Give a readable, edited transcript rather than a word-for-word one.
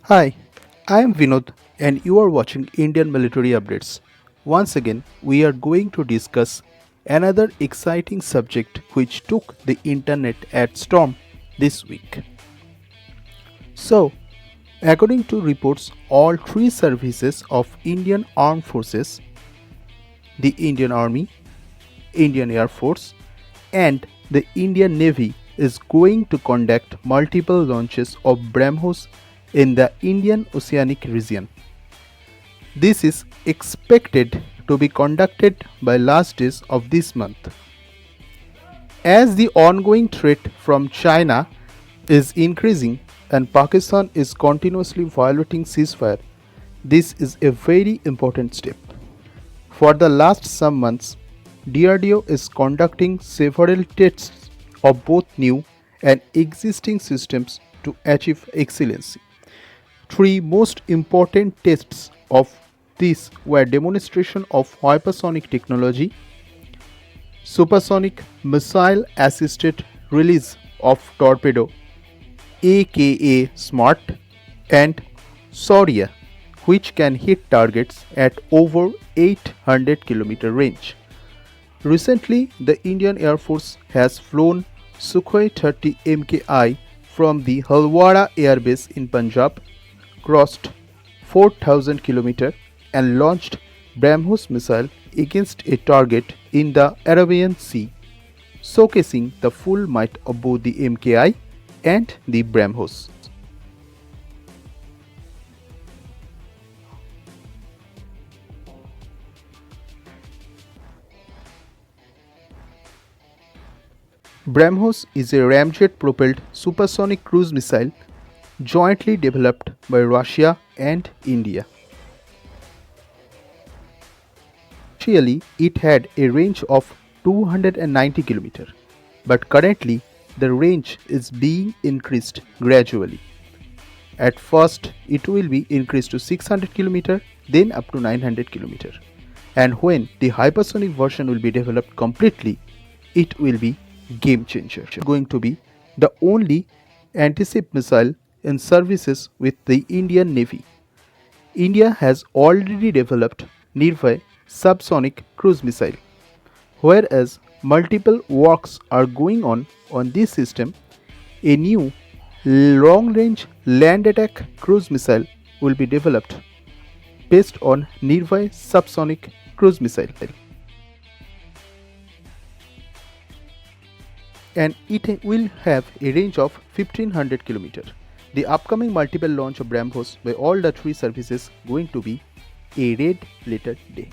Hi, I am Vinod and you are watching Indian Military Updates. Once again, we are going to discuss another exciting subject which took the internet at storm this week. So, according to reports, all three services of Indian Armed Forces, the Indian Army, Indian Air Force, and the Indian Navy is going to conduct multiple launches of BrahMos in the Indian Oceanic region. This is expected to be conducted by last days of this month. As the ongoing threat from China is increasing and Pakistan is continuously violating ceasefire, this is a very important step. For the last some months, DRDO is conducting several tests of both new and existing systems to achieve excellency. Three most important tests of these were demonstration of hypersonic technology, supersonic missile assisted release of torpedo aka SMART, and Shaurya, which can hit targets at over 800 km range. Recently, the Indian Air Force has flown Sukhoi 30 MKI from the Halwara Air Base in Punjab, crossed 4,000 km and launched BrahMos missile against a target in the Arabian Sea, showcasing the full might of both the MKI and the BrahMos. BrahMos is a ramjet-propelled supersonic cruise missile jointly developed by Russia and India. Initially, it had a range of 290 km, but currently the range is being increased gradually. At first, it will be increased to 600 km, then up to 900 km. And when the hypersonic version will be developed completely, it will be game changer. Going to be the only anti-ship missile in services with the Indian Navy. India has already developed Nirvay subsonic cruise missile. Whereas multiple works are going on this system, a new long-range land attack cruise missile will be developed based on Nirvay subsonic cruise missile. And it will have a range of 1500 km. The upcoming multiple launch of BrahMos by all the three services going to be a red letter day.